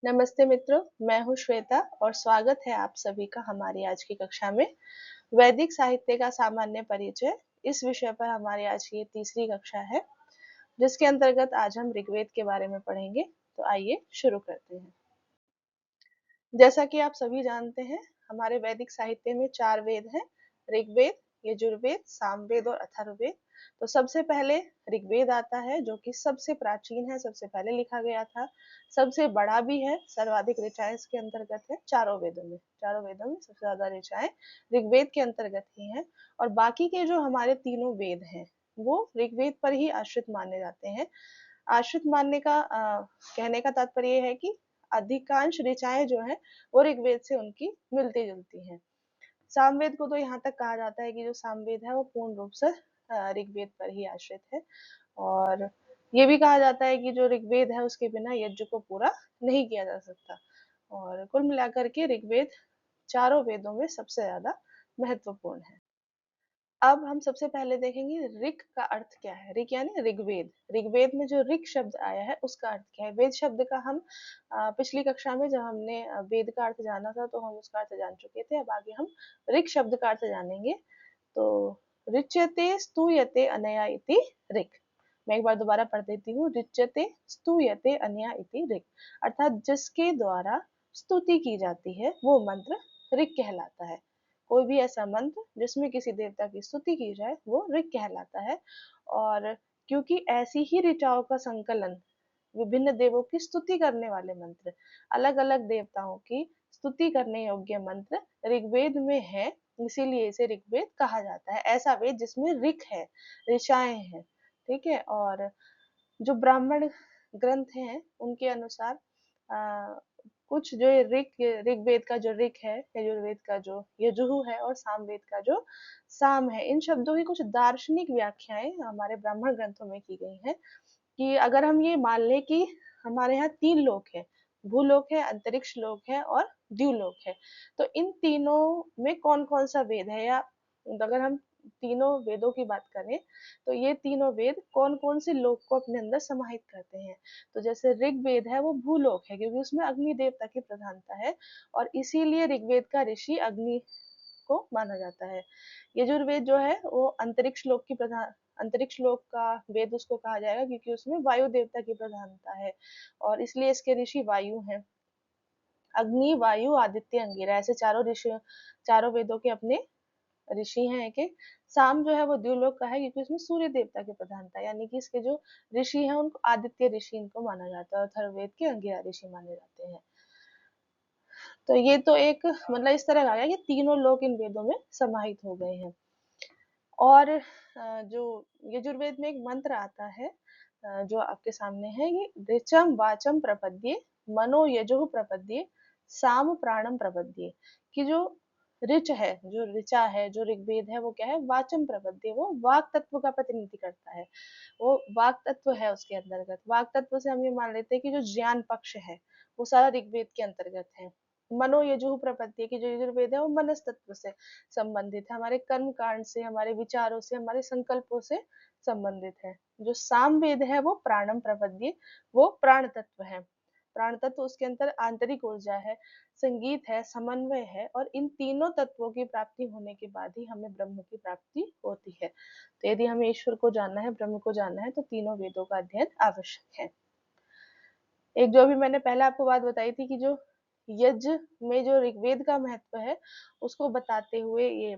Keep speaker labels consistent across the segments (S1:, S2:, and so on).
S1: नमस्ते मित्रों, मैं हूँ श्वेता और स्वागत है आप सभी का हमारी आज की कक्षा में। वैदिक साहित्य का सामान्य परिचय इस विषय पर हमारी आज की तीसरी कक्षा है, जिसके अंतर्गत आज हम ऋग्वेद के बारे में पढ़ेंगे। तो आइए शुरू करते हैं। जैसा कि आप सभी जानते हैं, हमारे वैदिक साहित्य में 4 वेद हैं: ऋग्वेद, यजुर्वेद, सामवेद और अथर्ववेद। तो सबसे पहले ऋग्वेद आता है, जो कि सबसे प्राचीन है, सबसे पहले लिखा गया था, सबसे बड़ा भी है, सर्वाधिक ऋचाएं इसके अंतर्गत है। चारों वेदों में सबसे ज्यादा ऋचाएं ऋग्वेद के अंतर्गत ही हैं। और बाकी के जो हमारे तीनों वेद हैं, वो ऋग्वेद पर ही आश्रित माने जाते हैं। आश्रित मानने का कहने का तात्पर्य है कि अधिकांश ऋचाएं जो है वो ऋग्वेद से उनकी मिलती जुलती हैं। सामवेद को तो यहाँ तक कहा जाता है कि जो सामवेद है वो पूर्ण रूप से ऋग्वेद पर ही आश्रित है। और ये भी कहा जाता है कि जो ऋग्वेद है उसके बिना यज्ञ को पूरा नहीं किया जा सकता। और कुल मिलाकर के ऋग्वेद चारों वेदों में सबसे ज्यादा महत्वपूर्ण है। अब हम सबसे पहले देखेंगे ऋक का अर्थ क्या है। ऋक यानी ऋग्वेद। ऋग्वेद में जो ऋक शब्द आया है उसका अर्थ क्या है। वेद शब्द का हम पिछली कक्षा में जब हमने वेद का अर्थ जाना था तो हम उसका अर्थ जान चुके थे। अब आगे हम ऋक शब्द का अर्थ जानेंगे। तो ऋच्यते स्तूयते अनया इति ऋक। मैं एक बार दोबारा पढ़ देती हूँ। ऋच्यते स्तूयते अनया इति ऋक, अर्थात जिसके द्वारा स्तुति की जाती है वो मंत्र ऋक कहलाता है। कोई भी ऐसा मंत्र जिसमें किसी देवता की स्तुति की जाए वो ऋक कहलाता है। और क्योंकि ऐसी ही ऋचाओं का संकलन, विभिन्न देवों की स्तुति करने वाले मंत्र, अलग अलग देवताओं की स्तुति करने योग्य मंत्र ऋग्वेद में है, इसीलिए इसे ऋग्वेद कहा जाता है। ऐसा वेद जिसमें ऋक है, ऋचाएं हैं। ठीक है। और जो ब्राह्मण ग्रंथ हैं उनके अनुसार कुछ जो ऋग्वेद का जो ऋक है, यजुर्वेद का जो यजुः है और सामवेद का जो साम है, इन शब्दों की कुछ दार्शनिक व्याख्याएं हमारे ब्राह्मण ग्रंथों में की गई हैं। कि अगर हम ये मान लें कि हमारे यहाँ 3 लोक है, भूलोक है, अंतरिक्ष लोक है और द्युलोक है, तो इन तीनों में कौन कौन सा वेद है, या अगर हम तीनों वेदों की बात करें तो ये तीनों वेद कौन कौन से लोक को अपने अंदर समाहित करते हैं। तो जैसे ऋग्वेद है वो भूलोक है, क्योंकि उसमें अग्नि देवता की प्रधानता है और इसीलिए ऋग्वेद का ऋषि अग्नि को माना जाता है। यजुर्वेद जो है वो अंतरिक्ष लोक का वेद उसको कहा जाएगा, क्योंकि उसमें वायु देवता की प्रधानता है और इसलिए इसके ऋषि वायु हैं। अग्नि, वायु, आदित्य, अंगिरा, ऐसे चारों वेदों के अपने ऋषि हैं। एक एक साम जो है वो द्युलोक का है, क्योंकि उसमें सूर्य देवता की प्रधानता है, यानी कि इसके जो ऋषि हैं उनको आदित्य ऋषि इनको माना जाता है और अथर्ववेद के अंगिरा ऋषि माने जाते हैं। तो ये तो एक मतलब इस तरह का गया कि तीनों लोक इन वेदों में समाहित हो गए हैं। और जो यजुर्वेद में एक मंत्र आता है जो आपके सामने है, ये ऋचम वाचम प्रपद्ये मनो यजुः प्रपद्ये साम प्राणम प्रपद्ये। कि जो ऋच है, जो ऋचा है, जो ऋग्वेद है, वो क्या है, वाचम प्रपद्ये, वो वाक तत्व का प्रतिनिधि करता है। वो वाक तत्व है उसके अंतर्गत। वाक तत्व से हम ये मान लेते हैं कि जो ज्ञान पक्ष है वो सारा ऋग्वेद के अंतर्गत है। मनो यजुः प्रपद्ये की जो यजुर्वेद है वो मनस तत्व से संबंधित है, हमारे कर्म कांड से, हमारे विचारों से, हमारे संकल्पों से संबंधित है। जो सामवेद है वो प्राणम प्रपद्ये, वो प्राण तत्व है। प्राण तत्व उसके अंदर आंतरिक ऊर्जा है, संगीत है, समन्वय है, और इन तीनों तत्वों की प्राप्ति होने के बाद ही हमें ब्रह्म की प्राप्ति होती है। तो यदि हमें ईश्वर को जानना है, ब्रह्म को जानना है, तो तीनों वेदों का अध्ययन आवश्यक है। एक जो अभी मैंने पहले आपको बात बताई थी कि जो यज्ञ में जो ऋग्वेद का महत्व है उसको बताते हुए ये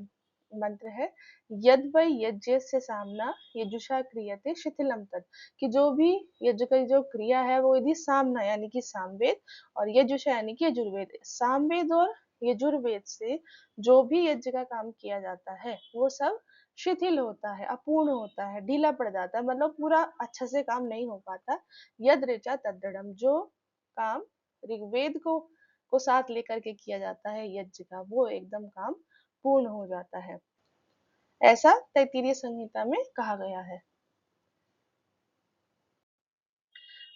S1: मंत्र है, यद वै यज्ञ से सामना यजुषा क्रियते शिथिलम तत्। कि जो भी यज्ञ की जो क्रिया है वो यदि सामना यानी कि सामवेद और यजुषा यानी कि यजुर्वेद, सामवेद और यजुर्वेद से जो भी यज्ञ का काम किया जाता है वो सब शिथिल होता है, अपूर्ण होता है, ढीला पड़ जाता है, मतलब पूरा अच्छा से काम नहीं हो पाता। यद ऋचा तद्दृढ़म्, जो काम ऋग्वेद को साथ लेकर के किया जाता है यज्ञ का, वो एकदम काम पूर्ण हो जाता है, ऐसा तैत्तिरीय संहिता में कहा गया है।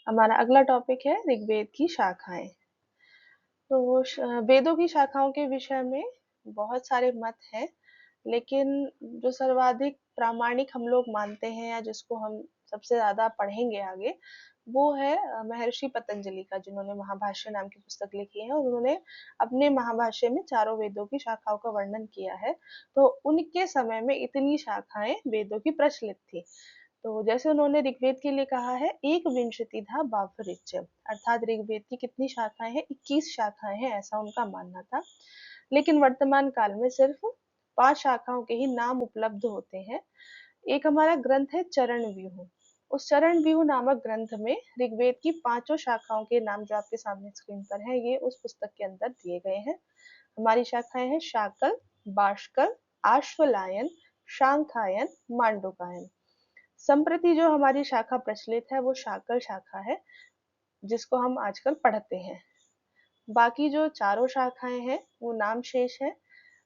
S1: हमारा अगला टॉपिक है ऋग्वेद की शाखाएं। तो वेदों की शाखाओं के विषय में बहुत सारे मत हैं, लेकिन जो सर्वाधिक प्रामाणिक हम लोग मानते हैं या जिसको हम सबसे ज्यादा पढ़ेंगे आगे, वो है महर्षि पतंजलि का, जिन्होंने महाभाष्य नाम की पुस्तक लिखी है और उन्होंने अपने महाभाष्य में चारों वेदों की शाखाओं का वर्णन किया है। तो उनके समय में इतनी शाखाएं वेदों की प्रचलित थी। तो जैसे उन्होंने ऋग्वेद के लिए कहा है, एक विंशतिधा बाह्वरिच्यम, अर्थात ऋग्वेद की कितनी शाखाएं हैं, 21 शाखाएं हैं, ऐसा उनका मानना था। लेकिन वर्तमान काल में सिर्फ 5 शाखाओं के ही नाम उपलब्ध होते हैं। एक हमारा ग्रंथ है चरण व्यूह। उस चरण व्यूह नामक ग्रंथ में ऋग्वेद की 5 शाखाओं के नाम, जो आपके सामने स्क्रीन पर है, ये उस पुस्तक के अंदर दिए गए हैं। हमारी शाखाएं हैं शाकल, बाष्कल, आश्वलायन, शांखायन, मांडुकायन। संप्रति जो हमारी शाखा प्रचलित है वो शाकल शाखा है, जिसको हम आजकल पढ़ते हैं। बाकी जो चारों शाखाएं हैं वो नाम शेष है।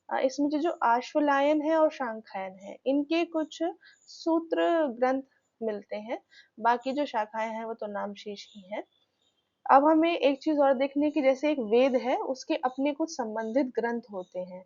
S1: इसमें जो जो आश्वलायन है और शांखायन है, इनके कुछ सूत्र ग्रंथ मिलते हैं। बाकी जो शाखाएं हैं वो तो नाम शेष ही है। अब हमें एक चीज और देखनी है कि जैसे एक वेद है, उसके अपने कुछ संबंधित ग्रंथ होते हैं।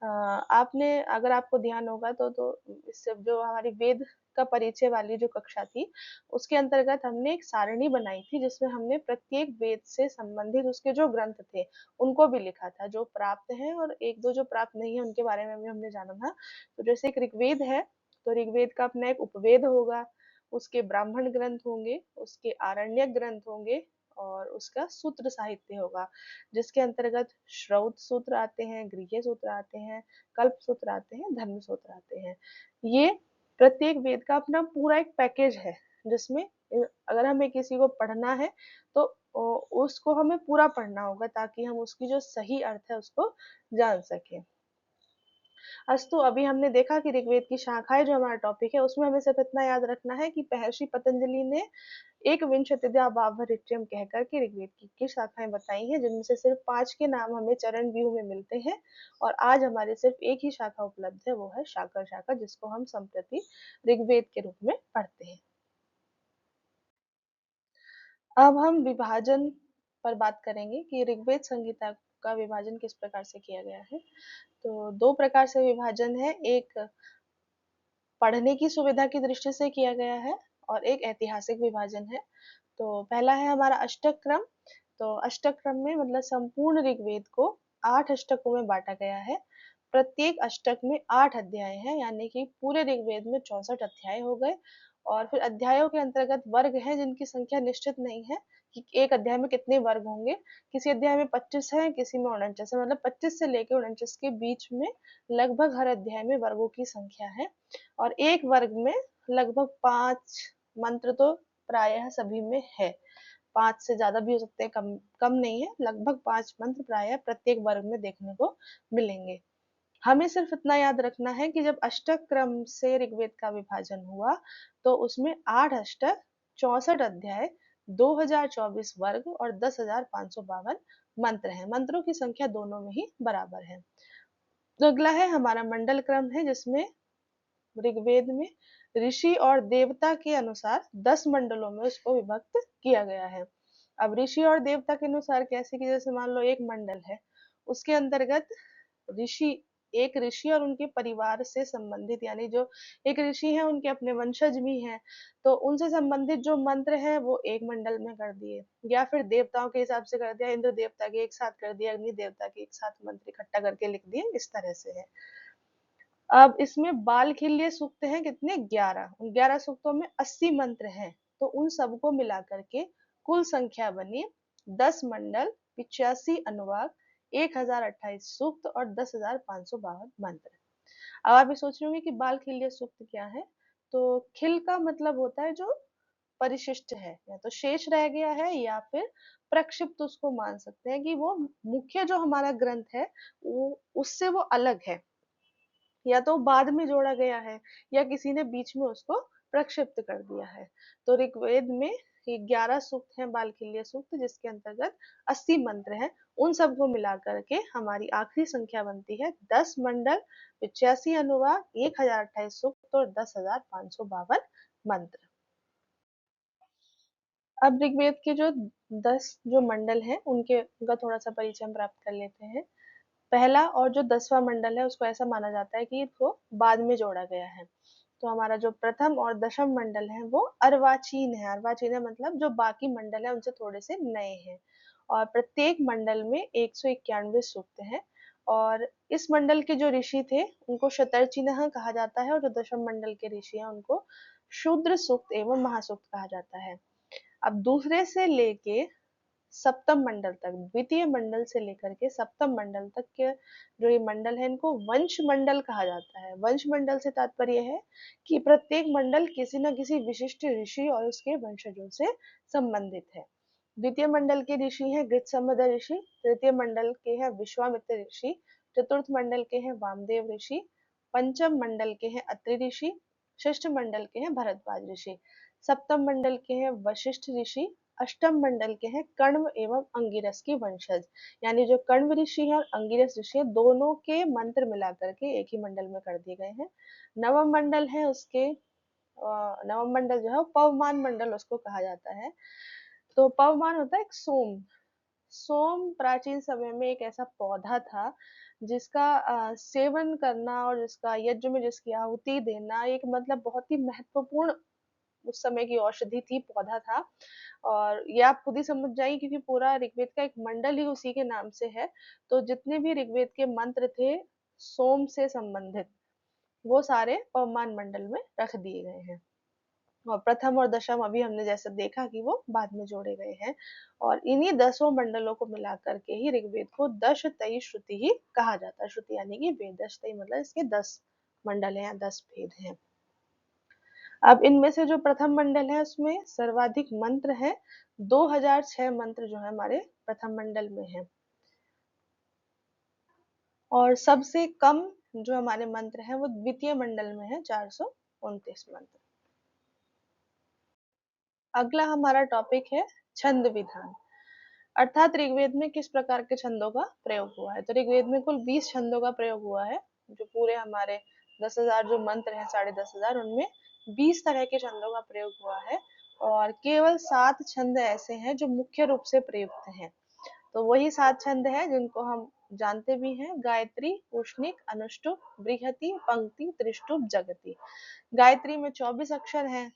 S1: आपने, अगर आपको ध्यान होगा तो इससे जो हमारी वेद का परिचय वाली जो कक्षा थी, उसके अंतर्गत हमने एक सारणी बनाई थी, जिसमें हमने प्रत्येक वेद से संबंधित उसके जो ग्रंथ थे उनको भी लिखा था, जो प्राप्त हैं और एक दो जो प्राप्त नहीं है उनके बारे में भी हमने जाना था। तो जैसे एक ऋग्वेद है, तो ऋग्वेद का अपना एक उपवेद होगा, उसके ब्राह्मण ग्रंथ होंगे, उसके आरण्यक ग्रंथ होंगे, और उसका सूत्र साहित्य होगा, जिसके अंतर्गत श्रौत सूत्र आते हैं, गृह्य सूत्र आते हैं, कल्प सूत्र आते हैं, धर्म सूत्र आते हैं। ये प्रत्येक वेद का अपना पूरा एक पैकेज है, जिसमें अगर हमें किसी को पढ़ना है तो उसको हमें पूरा पढ़ना होगा, ताकि हम उसकी जो सही अर्थ है उसको जान सके। अस्तु, अभी हमने देखा कि ऋग्वेद की शाखाएं, जो हमारा टॉपिक है, उसमें हमें सिर्फ इतना याद रखना है कि महर्षि पतंजलि ने एक विंशतिद्या बाह्वरिच्यम कहकर के ऋग्वेद की शाखाएं बताई हैं, जिनमें से सिर्फ 5 के नाम हमें चरण व्यूह में मिलते हैं। और आज हमारे सिर्फ एक ही शाखा उपलब्ध है, वो है शाकर शाखा, जिसको हम संप्रति ऋग्वेद के रूप में पढ़ते हैं। अब हम विभाजन पर बात करेंगे कि ऋग्वेद संहिता का विभाजन किस प्रकार से किया गया है। तो 2 प्रकार से विभाजन है, एक पढ़ने की सुविधा की दृष्टि से किया गया है और एक ऐतिहासिक विभाजन है। तो पहला है हमारा अष्टक क्रम। तो अष्टक क्रम में मतलब संपूर्ण ऋग्वेद को 8 अष्टकों में बांटा गया है। प्रत्येक अष्टक में 8 अध्याय हैं, यानी कि पूरे ऋग्वेद में 64 अध्याय हो गए। और फिर अध्यायों के अंतर्गत वर्ग हैं, जिनकी संख्या निश्चित नहीं है कि एक अध्याय में कितने वर्ग होंगे। किसी अध्याय में 25 है, किसी में 49 है, मतलब 25 से लेकर 49 के बीच में लगभग हर अध्याय में वर्गों की संख्या है। और एक वर्ग में लगभग 5 मंत्र तो प्रायः सभी में है। 5 से ज्यादा भी हो सकते हैं, कम कम नहीं है, लगभग 5 मंत्र प्रायः प्रत्येक वर्ग में देखने को मिलेंगे। हमें सिर्फ इतना याद रखना है कि जब अष्टक क्रम से ऋग्वेद का विभाजन हुआ, तो उसमें 8 अष्टक, 64 अध्याय, 2024 वर्ग और 10,552 मंत्र हैं। मंत्रों की संख्या दोनों में ही बराबर है। तो अगला है हमारा मंडल क्रम है, जिसमें ऋग्वेद में ऋषि और देवता के अनुसार 10 मंडलों में उसको विभक्त किया गया है। अब ऋषि और देवता के अनुसार कैसे, कि जैसे मान लो एक मंडल है, उसके अंतर्गत ऋषि, एक ऋषि और उनके परिवार से संबंधित, यानी जो एक ऋषि है उनके अपने वंशज भी हैं, तो उनसे संबंधित जो मंत्र है वो एक मंडल में कर दिए, या फिर देवताओं के हिसाब से कर दिया, इंद्र देवता के एक साथ कर दिया, अग्नि देवता के एक साथ मंत्र इकट्ठा करके लिख दिए, इस तरह से है। अब इसमें बालखिल्य सूक्त हैं कितने, 11। उन 11 सूक्तों में 80 मंत्र हैं, तो उन सबको मिला करके कुल संख्या बनी 10 मंडल, 85 अनुवाक, 1028 सूक्त और 10,552 मंत्र। अब आप ये सोच रहे होंगे कि बालखिल्य सूक्त क्या है। तो खिल का मतलब होता है जो परिशिष्ट है, या तो शेष रह गया है, या फिर प्रक्षिप्त उसको मान सकते हैं कि वो मुख्य जो हमारा ग्रंथ है वो उससे वो अलग है, या तो बाद में जोड़ा गया है, या किसी ने बीच में उसको प्रक्षिप्त कर दिया है। तो ऋग्वेद में ये 11 सूक्त हैं, बालखिल्य सूक्त, जिसके अंतर्गत 80 मंत्र हैं। उन सबको मिला करके हमारी आखिरी संख्या बनती है 10 मंडल, 85 अनुवाक, 1028 सूक्त और 10,552 मंत्र। अब ऋग्वेद के जो 10 जो मंडल हैं उनका थोड़ा सा परिचय हम प्राप्त कर लेते हैं। पहला और जो 10वां मंडल है उसको ऐसा माना जाता है कि इसको बाद में जोड़ा गया है। तो हमारा जो प्रथम और दशम मंडल है वो अर्वाचीन है। अर्वाचीन है मतलब जो बाकी मंडल है उनसे थोड़े से नए हैं। और प्रत्येक मंडल में 191 सूक्त हैं। और इस मंडल के जो ऋषि थे उनको शतर्चिनः कहा जाता है, और जो दशम मंडल के ऋषि हैं उनको शूद्र सूक्त एवं महासूक्त कहा जाता है। अब दूसरे से लेके सप्तम मंडल तक, द्वितीय मंडल से लेकर के सप्तम मंडल तक के जो ये मंडल है इनको वंश मंडल कहा जाता है। वंश मंडल से तात्पर्य है कि प्रत्येक मंडल किसी न किसी विशिष्ट ऋषि और उसके वंशजों से संबंधित है। द्वितीय मंडल के ऋषि हैं गृत्समद ऋषि, तृतीय मंडल के हैं विश्वामित्र ऋषि, चतुर्थ मंडल के हैं वामदेव ऋषि, पंचम मंडल के हैं अत्रि ऋषि, षष्ठ मंडल के हैं भरद्वाज ऋषि, सप्तम मंडल के हैं वशिष्ठ ऋषि, अष्टम मंडल के हैं कण्व एवं अंगिरस की वंशज। यानी जो कण्व ऋषि है और अंगिरस ऋषि है दोनों के मंत्र मिलाकर के एक ही मंडल में कर दिए गए हैं। नवम मंडल है उसके नवम मंडल जो है वो पवमान मंडल उसको कहा जाता है। तो पवमान होता है एक सोम। सोम प्राचीन समय में एक ऐसा पौधा था जिसका सेवन करना और जिसका यज्ञ में जिसकी आहुति देना एक मतलब बहुत ही महत्वपूर्ण उस समय की औषधि थी, पौधा था। और ये आप खुद ही समझ जाइए क्योंकि पूरा ऋग्वेद का एक मंडल ही उसी के नाम से है। तो जितने भी ऋग्वेद के मंत्र थे सोम से संबंधित वो सारे पवमान मंडल में रख दिए गए हैं। और प्रथम और दशम अभी हमने जैसे देखा कि वो बाद में जोड़े गए हैं। और इन्हीं 10 मंडलों को मिलाकर के ही ऋग्वेद को दशतई श्रुति ही कहा जाता है। श्रुति यानी कि वेद, दशतई मतलब इसके 10 मंडल हैं या 10 भेद हैं। अब इनमें से जो प्रथम मंडल है उसमें सर्वाधिक मंत्र है। 2006 मंत्र जो है हमारे प्रथम मंडल में है। और सबसे कम जो हमारे मंत्र हैं वो द्वितीय मंडल में है, 429 मंत्र। अगला हमारा टॉपिक है छंद विधान, अर्थात ऋग्वेद में किस प्रकार के छंदों का प्रयोग हुआ है। तो ऋग्वेद में कुल 20 छंदों का प्रयोग हुआ है। जो पूरे हमारे 10,000 जो मंत्र हैं 10,500 उनमें 20 तरह के छंदों का प्रयोग हुआ है। और केवल 7 छंद ऐसे हैं जो मुख्य रूप से प्रयुक्त हैं। तो वही 7 छंद है जिनको हम जानते भी हैं, गायत्री, उष्णिक, अनुष्टुप, बृहति, पंक्ति, त्रिष्टुप, जगति। गायत्री में 24 अक्षर हैं।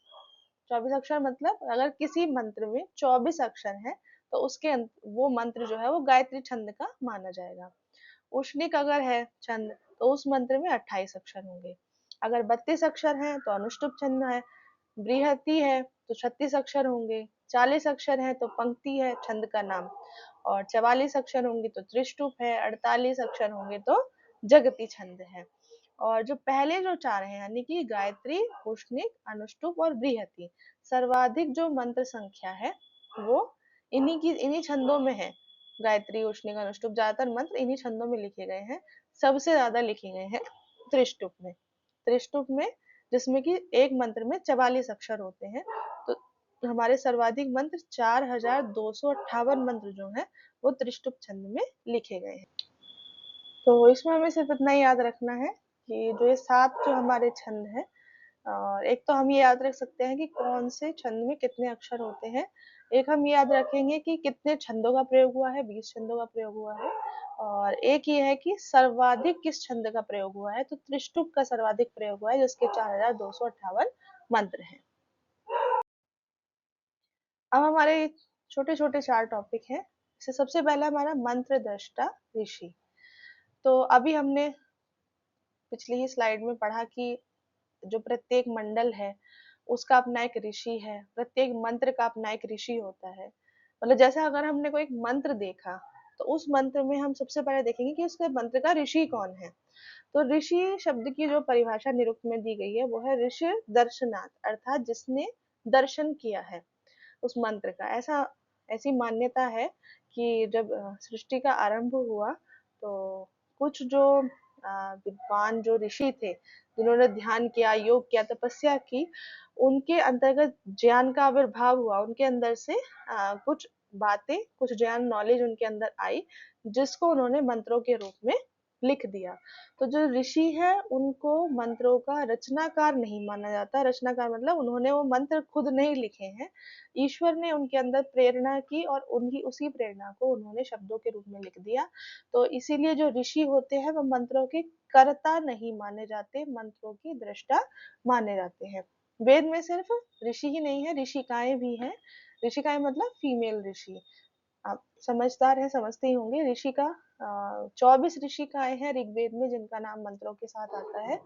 S1: 24 अक्षर मतलब अगर किसी मंत्र में 24 अक्षर हैं तो उसके वो मंत्र जो है वो गायत्री छंद का माना जाएगा। उष्णिक अगर है छंद तो उस मंत्र में 28 अक्षर होंगे। अगर 32 अक्षर हैं तो अनुष्टुप छंद है। बृहति है तो 36 अक्षर होंगे। 40 अक्षर है तो पंक्ति है छंद का नाम। और 44 अक्षर होंगे तो त्रिष्टुप है। 48 अक्षर होंगे तो जगति छंद है। और जो पहले जो 4 हैं यानी कि गायत्री, उष्णिक, अनुष्टुप और बृहति, सर्वाधिक जो मंत्र संख्या है वो इन्हीं छंदों में है। गायत्री, उष्णिक, अनुष्टुप ज्यादातर मंत्र इन्हीं छंदों में लिखे गए हैं। सबसे ज्यादा लिखे गए हैं त्रिष्टुप में। त्रिष्टुप में जिसमें कि एक मंत्र में 44 अक्षर होते हैं। तो हमारे सर्वाधिक मंत्र 4,258 मंत्र जो है वो त्रिष्टुप छंद में लिखे गए हैं। तो इसमें हमें सिर्फ इतना ही याद रखना है कि जो ये 7 जो हमारे छंद हैं, और एक तो हम ये याद रख सकते हैं कि कौन से छंद में कितने अक्षर होते हैं। एक हम ये याद रखेंगे कि कितने छंदों का प्रयोग हुआ है, 20 छंदों का प्रयोग हुआ है। और एक ये है कि सर्वाधिक किस छंद का प्रयोग हुआ है, तो त्रिष्टुप का सर्वाधिक प्रयोग हुआ है जिसके 4,258 मंत्र हैं। अब हमारे छोटे छोटे 4 टॉपिक हैं। सबसे पहला हमारा मंत्र दृष्टा ऋषि। तो अभी हमने पिछली ही स्लाइड में पढ़ा कि जो प्रत्येक मंडल है उसका अपना एक ऋषि है, प्रत्येक मंत्र का अपना एक ऋषि होता है। मतलब जैसे अगर हमने कोई एक मंत्र देखा तो उस मंत्र में हम सबसे पहले देखेंगे कि उसके मंत्र का ऋषि कौन है। तो ऋषि शब्द की जो परिभाषा निरुक्त में दी गई है वो है ऋषि दर्शनाथ, अर्थात जिसने दर्शन किया है उस मंत्र का। ऐसी मान्यता है कि जब सृष्टि का आरंभ हुआ तो कुछ जो विद्वान जो ऋषि थे जिन्होंने ध्यान किया, योग किया, तपस्या की, उनके अंतर्गत ज्ञान का आविर्भाव हुआ। उनके अंदर से कुछ बातें, कुछ ज्ञान, नॉलेज उनके अंदर आई जिसको उन्होंने मंत्रों के रूप में लिख दिया। तो जो ऋषि है उनको मंत्रों का रचनाकार नहीं माना जाता। रचनाकार मतलब उन्होंने वो मंत्र खुद नहीं लिखे हैं, ईश्वर ने उनके अंदर प्रेरणा की और उनकी उसी प्रेरणा को उन्होंने शब्दों के रूप में लिख दिया। तो इसीलिए जो ऋषि होते हैं वो मंत्रों के कर्ता नहीं माने जाते, मंत्रों की दृष्टा माने जाते हैं। वेद में सिर्फ ऋषि ही नहीं है, ऋषिकाएं भी हैं। ऋषिकाएं मतलब फीमेल ऋषि। आप समझदार हैं, समझते ही होंगे। ऋषि का 24 ऋषिकाएं हैं ऋग्वेद में, जिनका नाम मंत्रों के साथ आता है।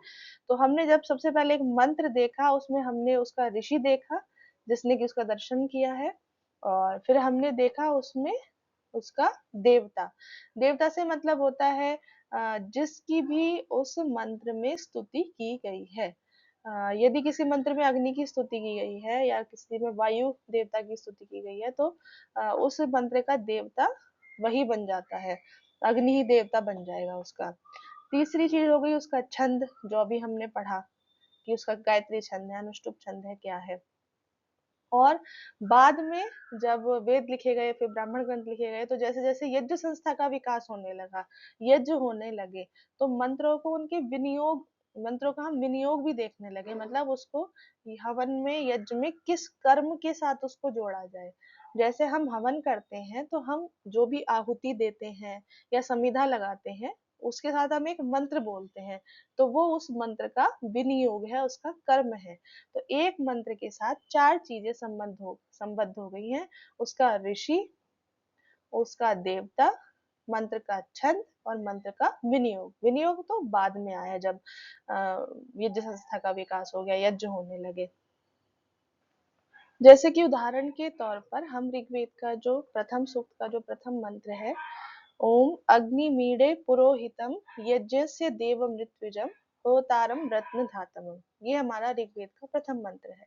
S1: तो हमने जब सबसे पहले एक मंत्र देखा, उसमें हमने उसका ऋषि देखा जिसने कि उसका दर्शन किया है, और फिर हमने देखा उसमें उसका देवता। देवता से मतलब होता है जिसकी भी उस मंत्र में स्तुति की गई है। यदि किसी मंत्र में अग्नि की स्तुति की गई है या किसी में वायु देवता की स्तुति की गई है, तो उस मंत्र का देवता वही बन जाता है, अग्नि ही देवता बन जाएगा उसका। तीसरी चीज हो गई उसका छंद, जो अभी हमने पढ़ा कि उसका गायत्री छंद है, अनुष्टुप छंद है, क्या है। और बाद में जब वेद लिखे गए, फिर ब्राह्मण ग्रंथ लिखे गए, तो जैसे जैसे यज्ञ संस्था का विकास होने लगा, यज्ञ होने लगे, तो मंत्रों को उनके विनियोग, मंत्रों का हम विनियोग भी देखने लगे, मतलब उसको हवन में, यज्ञ में किस कर्म के साथ उसको जोड़ा जाए। जैसे हम हवन करते हैं तो हम जो भी आहुति देते हैं या समिधा लगाते हैं, उसके साथ हम एक मंत्र बोलते हैं, तो वो उस मंत्र का विनियोग है, उसका कर्म है। तो एक मंत्र के साथ चार चीजें संबद्ध हो गई हैं, उसका ऋषि, उसका देवता, मंत्र का छंद और मंत्र का विनियोग। विनियोग तो बाद में आया जब यज्ञ संस्था का विकास हो गया, यज्ञ होने लगे। जैसे कि उदाहरण के तौर पर हम ऋग्वेद का जो प्रथम सूक्त का जो प्रथम मंत्र है, ओम अग्निमीडे पुरोहितम यज्ञस्य देवमृत्युजम होतारम रत्न धातमम, ये हमारा ऋग्वेद का प्रथम मंत्र है।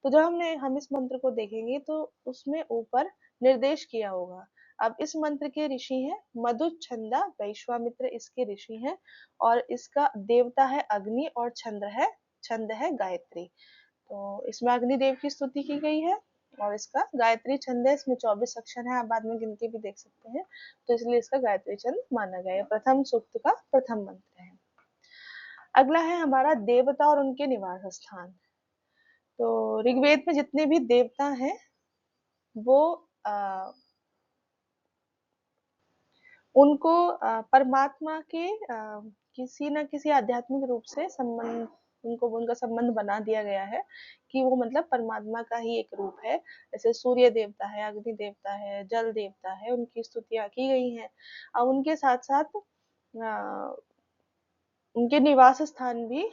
S1: तो जब हम इस मंत्र को देखेंगे तो उसमें ऊपर निर्देश किया होगा। अब इस मंत्र के ऋषि हैं मधुच्छंदा, वैश्वामित्र इसके ऋषि हैं, और इसका देवता है अग्नि और छंद है गायत्री। तो इसमें अग्निदेव की स्तुति की गई है और इसका गायत्री छंद है। इसमें 24 अक्षर है, आप बाद में गिनती भी देख सकते हैं, तो इसलिए इसका गायत्री छंद माना गया है। प्रथम सूक्त का प्रथम मंत्र है। अगला है हमारा देवता और उनके निवास स्थान। तो ऋग्वेद में जितने भी देवता हैं वो उनको परमात्मा के किसी न किसी आध्यात्मिक रूप से संबंध, उनको उनका संबंध बना दिया गया है कि वो मतलब परमात्मा का ही एक रूप है। जैसे सूर्य देवता है, अग्नि देवता है, जल देवता है, उनकी स्तुतियां की गई हैं। अब उनके साथ साथ उनके निवास स्थान भी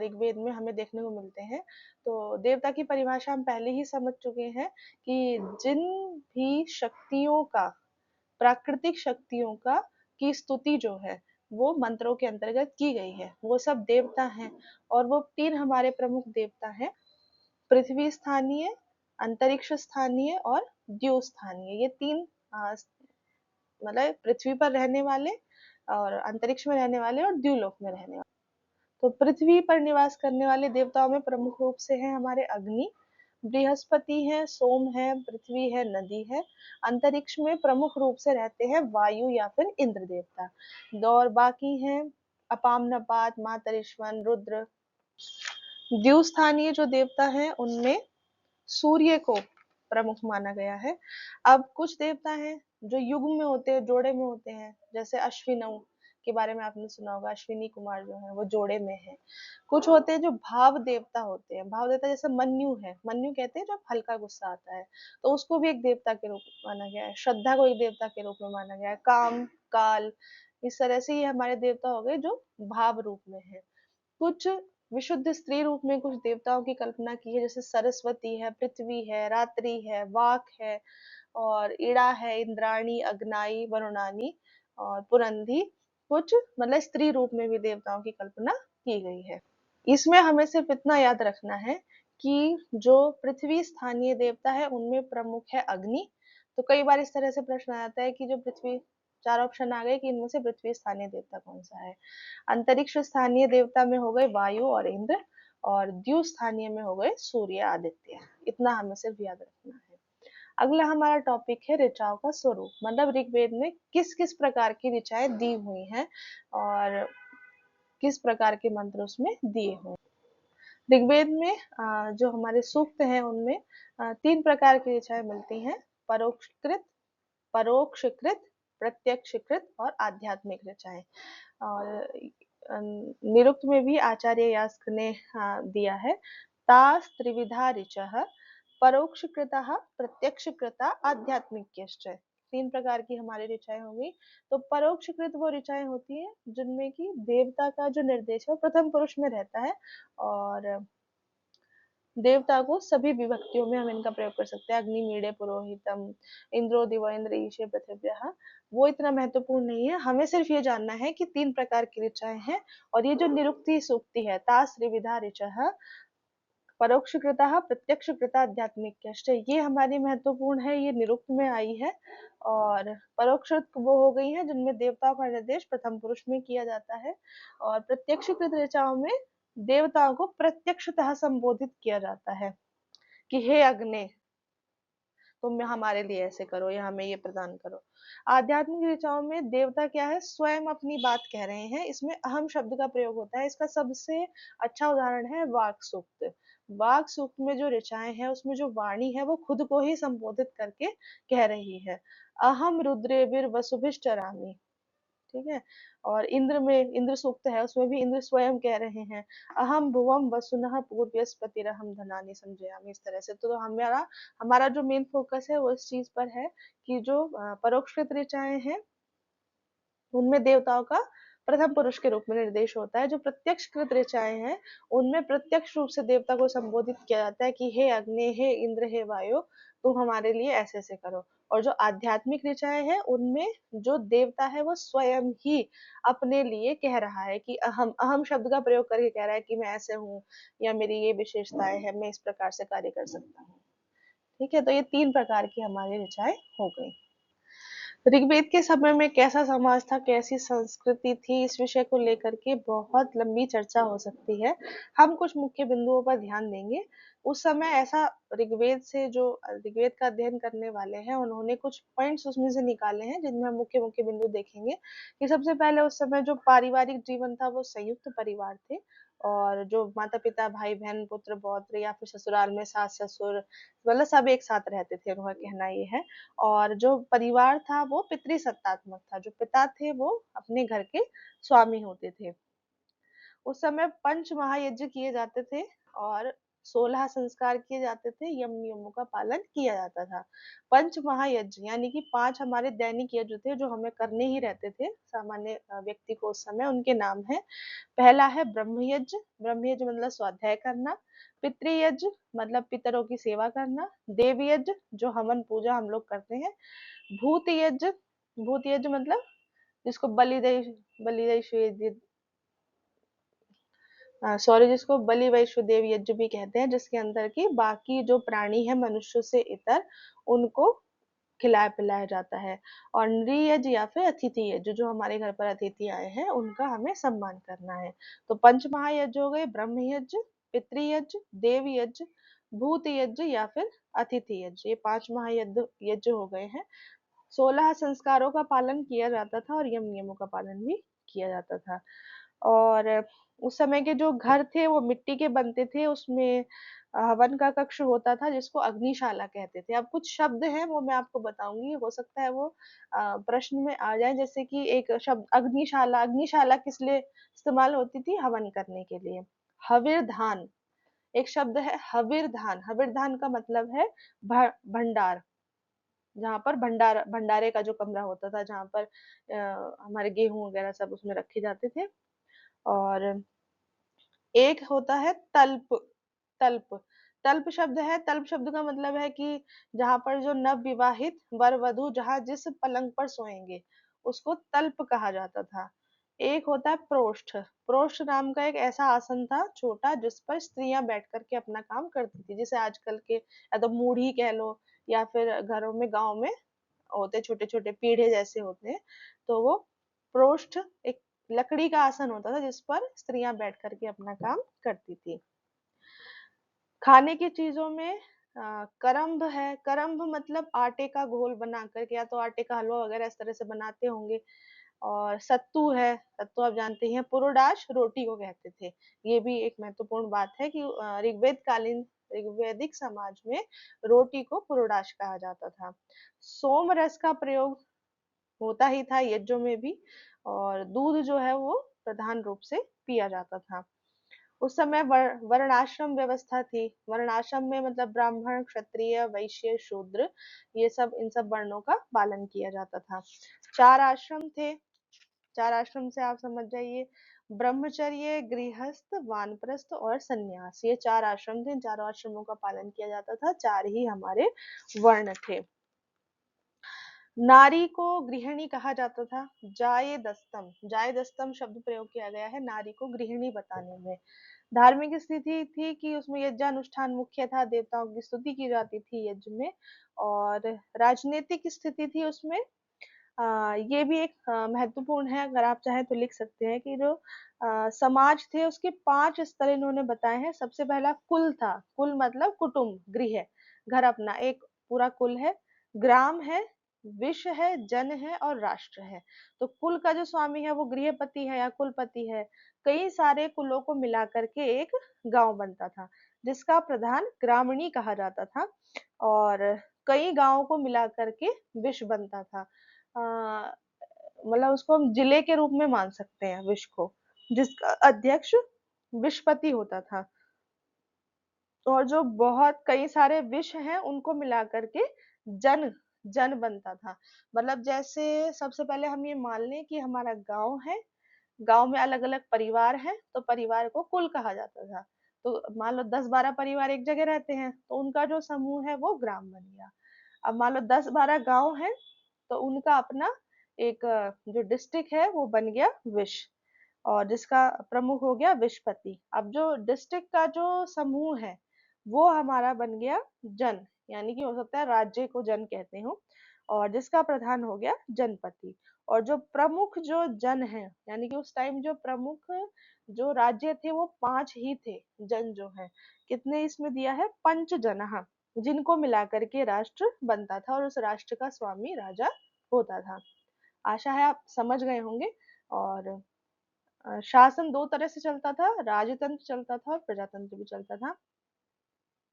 S1: ऋग्वेद में हमें देखने को मिलते हैं। तो देवता की परिभाषा हम पहले ही समझ चुके हैं कि जिन भी शक्तियों का, प्राकृतिक शक्तियों का की स्तुति जो है वो मंत्रों के अंतर्गत की गई है, वो सब देवता हैं। और वो तीन हमारे प्रमुख देवता हैं, पृथ्वी स्थानीय, अंतरिक्ष स्थानीय और द्यू स्थानीय। ये तीन मतलब पृथ्वी पर रहने वाले और अंतरिक्ष में रहने वाले और द्यूलोक में रहने वाले। तो पृथ्वी पर निवास करने वाले देवताओं में प्रमुख रूप से हैं हमारे अग्नि, बृहस्पति है, सोम है, पृथ्वी है, नदी है। अंतरिक्ष में प्रमुख रूप से रहते हैं वायु या फिर इंद्र देवता। और बाकी हैं अपाम नपात, मातरिश्वन, रुद्र। द्युस्थानीय जो देवता हैं उनमें सूर्य को प्रमुख माना गया है। अब कुछ देवता हैं जो युग में होते हैं, जोड़े में होते हैं, जैसे अश्विनों के बारे में आपने सुना होगा, अश्विनी कुमार जो है वो जोड़े में है। कुछ होते हैं जो भाव देवता होते हैं, भाव देवता जैसे मन्यु है, मन्यु कहते हैं जब हल्का गुस्सा आता है, तो उसको भी एक देवता के रूप में माना गया है। श्रद्धा को एक देवता के रूप में माना गया है। काम, काल, इस तरह से ये हमारे देवता हो गए जो भाव रूप में है। कुछ विशुद्ध स्त्री रूप में कुछ देवताओं की कल्पना की है, जैसे सरस्वती है, पृथ्वी है, रात्रि है, वाक है, और इड़ा है, इंद्राणी, अग्नाई, वरुणानी और पुरंधी। कुछ मतलब स्त्री रूप में भी देवताओं की कल्पना की गई है। इसमें हमें सिर्फ इतना याद रखना है कि जो पृथ्वी स्थानीय देवता है उनमें प्रमुख है अग्नि। तो कई बार इस तरह से प्रश्न आ जाता है कि जो पृथ्वी, चार ऑप्शन आ गए कि इनमें से पृथ्वी स्थानीय देवता कौन सा है। अंतरिक्ष स्थानीय देवता में हो गए वायु और इंद्र, और द्यू स्थानीय में हो गए सूर्य, आदित्य। इतना हमें सिर्फ याद रखना है। अगला हमारा टॉपिक है ऋचाओं का स्वरूप, मतलब ऋग्वेद में किस किस प्रकार की ऋचाएं दी हुई हैं और किस प्रकार के मंत्र उसमें दिए हुए हैं। ऋग्वेद में जो हमारे सूक्त हैं उनमें 3 प्रकार की ऋचाएं मिलती हैं, परोक्षकृत, परोक्षकृत, प्रत्यक्षकृत और आध्यात्मिक ऋचाएं। और निरुक्त में भी आचार्य यास्क ने दिया है, तास त्रिविधा ऋचः परोक्षकृतः प्रत्यक्षकृता आध्यात्मिक्यश्च। 3 प्रकार की हमारी ऋचाएं होंगी। तो परोक्षकृत वो ऋचाएं होती हैं जिनमें कि देवता का जो निर्देश है वो प्रथम पुरुष में रहता है, और देवता को सभी विभक्तियों में हम इनका प्रयोग कर सकते हैं। अग्नि मीडे पुरोहितम, इंद्रो दिव इंद्र ईशे पृथिव्यः, वो इतना महत्वपूर्ण नहीं है। हमें सिर्फ ये जानना है कि 3 प्रकार की ऋचाएं हैं। और ये जो निरुक्ति सूक्ति है, तास त्रिविधा ऋचः परोक्षकृतः प्रत्यक्षकृता आध्यात्मिक्यश्च, ये हमारी महत्वपूर्ण है, ये निरुक्त में आई है। और परोक्षकृत वो हो गई है जिनमें देवताओं का निर्देश प्रथम पुरुष में किया जाता है, और प्रत्यक्षकृत ऋचाओं में देवताओं को प्रत्यक्षतः संबोधित किया जाता है कि हे अग्नि, तुम हमारे लिए ऐसे करो या हमें ये प्रदान करो। आध्यात्मिक ऋचाओं में देवता क्या है, स्वयं अपनी बात कह रहे हैं। इसमें अहम शब्द का प्रयोग होता है। इसका सबसे अच्छा उदाहरण है वाक सूक्त। वाक सूक्त में जो ऋचाएं हैं उसमें जो वाणी है वो खुद को ही संबोधित करके कह रही है, अहम रुद्रेभिर वसुभिश्चरामि। ठीक है। और इंद्र में इंद्र सूक्त है, उसमें भी इंद्र स्वयं कह रहे हैं, अहम भुवम वसुनः पूर्व्यस्पतिरहम धनानि संजयामि। इस तरह से तो हमारा हमारा जो मेन फोकस है वो इस चीज पर है कि जो परोक्षकृत ऋचाएं हैं उनमें देवताओं का प्रथम पुरुष के रूप में निर्देश होता है। जो प्रत्यक्षकृत ऋचाएं हैं उनमें प्रत्यक्ष रूप से देवता को संबोधित किया जाता है कि हे अग्नि, हे इंद्र, हे वायु, तुम हमारे लिए ऐसे ऐसे करो। और जो आध्यात्मिक ऋचाएं हैं उनमें जो देवता है वो स्वयं ही अपने लिए कह रहा है कि अहम अहम शब्द का प्रयोग करके कह रहा है कि मैं ऐसे हूँ, या मेरी ये विशेषताएं है, मैं इस प्रकार से कार्य कर सकता हूँ। ठीक है। तो ये 3 प्रकार की हमारी ऋचाएं हो गई। ऋग्वेद के समय में कैसा समाज था, कैसी संस्कृति थी, इस विषय को लेकर के बहुत लंबी चर्चा हो सकती है। हम कुछ मुख्य बिंदुओं पर ध्यान देंगे। उस समय ऐसा ऋग्वेद से जो ऋग्वेद का अध्ययन करने वाले हैं उन्होंने कुछ पॉइंट्स उसमें से निकाले हैं जिनमें हम मुख्य मुख्य बिंदु देखेंगे। कि सबसे पहले उस समय जो पारिवारिक जीवन था वो संयुक्त परिवार थे, और जो माता पिता, भाई बहन, पुत्र पौत्र, या फिर ससुराल में सास ससुर, मतलब सब एक साथ रहते थे, उनका कहना ये है। और जो परिवार था वो पितृसत्तात्मक था, जो पिता थे वो अपने घर के स्वामी होते थे। उस समय पंच महायज्ञ किए जाते थे और 16 संस्कार किए जाते थे, यम नियमों का पालन किया जाता था। पंच महायज्ञ यानी कि 5 हमारे दैनिक यज्ञ थे जो हमें करने ही रहते थे सामान्य व्यक्ति को उस समय। उनके नाम है, पहला है ब्रह्मयज्ञ, ब्रह्मयज्ञ मतलब स्वाध्याय करना। पितृयज्ञ मतलब पितरों की सेवा करना। देव यज्ञ जो हवन पूजा हम लोग करते हैं। भूत यज्ञ, भूत यज्ञ मतलब जिसको जिसको बलि वैश्वदेव यज्ञ भी कहते हैं, जिसके अंदर की बाकी जो प्राणी है मनुष्य से इतर, उनको खिलाया पिलाया जाता है। और नृयज्ञ या फिर अतिथि यज्ञ, जो हमारे घर पर अतिथि आए हैं उनका हमें सम्मान करना है। तो पंच महायज्ञ हो गए, ब्रह्म यज्ञ, पितृयज्ञ, देव यज्ञ, भूत यज्ञ या फिर अतिथि यज्ञ, ये 5 महायज्ञ यज्ञ हो गए हैं। 16 संस्कारों का पालन किया जाता था और यम नियमों का पालन भी किया जाता था। और उस समय के जो घर थे वो मिट्टी के बनते थे, उसमें हवन का कक्ष होता था जिसको अग्निशाला कहते थे। अब कुछ शब्द हैं वो मैं आपको बताऊंगी, हो सकता है वो प्रश्न में आ जाए। जैसे कि एक शब्द अग्निशाला, अग्निशाला किस लिए इस्तेमाल होती थी, हवन करने के लिए। हविर्धान, एक शब्द है हविर्धान, हविर्धान का मतलब है भंडार, जहाँ पर भंडारे का जो कमरा होता था, जहाँ पर हमारे गेहूं वगैरह सब उसमें रखे जाते थे। और एक होता है तल्प, तल्प, तल्प शब्द है, तल्प शब्द का मतलब है कि जहाँ पर जो नव विवाहित वर वधु जहाँ जिस पलंग पर सोएंगे उसको तल्प कहा जाता था। एक होता है प्रोष्ठ, प्रोष्ठ नाम का एक ऐसा आसन था छोटा जिस पर स्त्रियां बैठ करके अपना काम करती थी, जैसे आजकल के या तो मूढ़ी कह लो, या फिर घरों में गांव में होते छोटे छोटे पीढ़े जैसे होते हैं। तो वो प्रोष्ठ एक लकड़ी का आसन होता था जिस पर स्त्रियां बैठ करके अपना काम करती थी। खाने की चीजों में करम्ब है, करम्ब मतलब आटे का घोल बना करके, या तो आटे का हलवा वगैरह इस तरह से बनाते होंगे। और सत्तू है, सत्तू आप जानते हैं, पुरोडाश रोटी को कहते थे। ये भी एक महत्वपूर्ण बात है कि ऋग्वेद कालीन ऋग्वेदिक समाज में रोटी को पुरोडाश कहा जाता था। सोम रस का प्रयोग होता ही था यज्ञों में भी, और दूध जो है वो प्रधान रूप से पिया जाता था। उस समय वर्णाश्रम व्यवस्था थी। वर्णाश्रम में मतलब ब्राह्मण, क्षत्रिय, वैश्य, शूद्र, ये सब इन सब वर्णों का पालन किया जाता था। 4 आश्रम थे। 4 आश्रम से आप समझ जाइए, ब्रह्मचर्य, गृहस्थ, वानप्रस्थ और संन्यास, ये 4 आश्रम थे। इन चारों आश्रमों का पालन किया जाता था। 4 ही हमारे वर्ण थे। नारी को गृहिणी कहा जाता था। जाय दस्तम शब्द प्रयोग किया गया है नारी को गृहिणी बताने में। धार्मिक स्थिति थी कि उसमें यज्ञानुष्ठान मुख्य था, देवताओं की स्तुति की जाती थी यज्ञ में। और राजनीतिक स्थिति थी उसमें, ये भी एक महत्वपूर्ण है, अगर आप चाहें तो लिख सकते हैं कि जो समाज थे उसके 5 स्तर इन्होंने बताए हैं। सबसे पहला कुल था। कुल मतलब कुटुंब, गृह, घर अपना एक पूरा कुल है। ग्राम है, विश्व है, जन है और राष्ट्र है। तो कुल का जो स्वामी है वो गृहपति है या कुलपति है। कई सारे कुलों को मिला करके एक गांव बनता था, जिसका प्रधान ग्रामणी कहा जाता था। और कई गांवों को मिला करके विश्व बनता था। मतलब उसको हम जिले के रूप में मान सकते हैं विश्व को, जिसका अध्यक्ष विश्वपति होता था। और जो बहुत कई सारे विश्व हैं उनको मिला करके जन जन बनता था। मतलब जैसे सबसे पहले हम ये मान लें कि हमारा गांव है, गांव में अलग अलग परिवार हैं, तो परिवार को कुल कहा जाता था। तो मान लो 10-12 परिवार एक जगह रहते हैं तो उनका जो समूह है वो ग्राम बन गया। अब मान लो 10-12 गांव है तो उनका अपना एक जो डिस्ट्रिक्ट है वो बन गया विश्व, और जिसका प्रमुख हो गया विश्वपति। अब जो डिस्ट्रिक्ट का जो समूह है वो हमारा बन गया जन, यानी कि हो सकता है राज्य को जन कहते हो, और जिसका प्रधान हो गया जनपति। और जो प्रमुख जो जन है, यानी कि उस टाइम जो प्रमुख जो राज्य थे वो 5 ही थे। जन जो है कितने इसमें दिया है, पंच जनः, जिनको मिलाकर के राष्ट्र बनता था और उस राष्ट्र का स्वामी राजा होता था। आशा है आप समझ गए होंगे। और शासन 2 तरह से चलता था, राजतंत्र चलता था और प्रजातंत्र भी चलता था।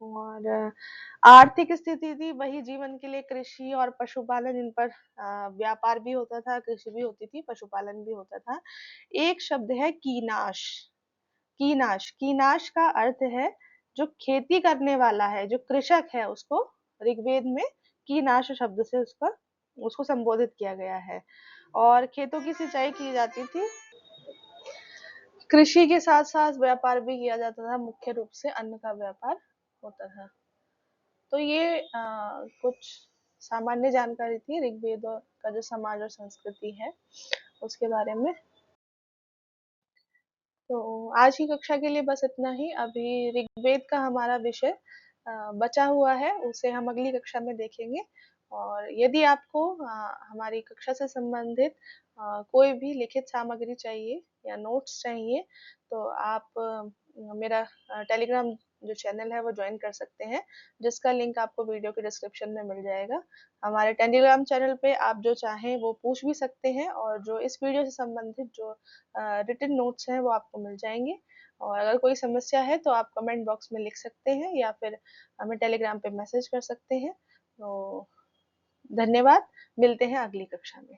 S1: और आर्थिक स्थिति थी वही जीवन के लिए कृषि और पशुपालन, इन पर व्यापार भी होता था, कृषि भी होती थी, पशुपालन भी होता था। एक शब्द है कीनाश। कीनाश, कीनाश का अर्थ है जो खेती करने वाला है, जो कृषक है, उसको ऋग्वेद में कीनाश शब्द से उसका उसको संबोधित किया गया है। और खेतों की सिंचाई की जाती थी। कृषि के साथ साथ व्यापार भी किया जाता था, मुख्य रूप से अन्न का व्यापार होता था। तो ये कुछ सामान्य जानकारी थी ऋग्वेद का जो समाज और संस्कृति है उसके बारे में। तो आज की कक्षा के लिए बस इतना ही। अभी ऋग्वेद का हमारा विषय बचा हुआ है, उसे हम अगली कक्षा में देखेंगे। और यदि आपको हमारी कक्षा से संबंधित कोई भी लिखित सामग्री चाहिए या नोट्स चाहिए तो आप मेरा टेलीग्राम जो चैनल है वो ज्वाइन कर सकते हैं, जिसका लिंक आपको वीडियो के डिस्क्रिप्शन में मिल जाएगा। हमारे टेलीग्राम चैनल पे आप जो चाहें वो पूछ भी सकते हैं, और जो इस वीडियो से संबंधित जो रिटन नोट्स हैं वो आपको मिल जाएंगे। और अगर कोई समस्या है तो आप कमेंट बॉक्स में लिख सकते हैं या फिर हमें टेलीग्राम पे मैसेज कर सकते हैं। तो धन्यवाद, मिलते हैं अगली कक्षा में।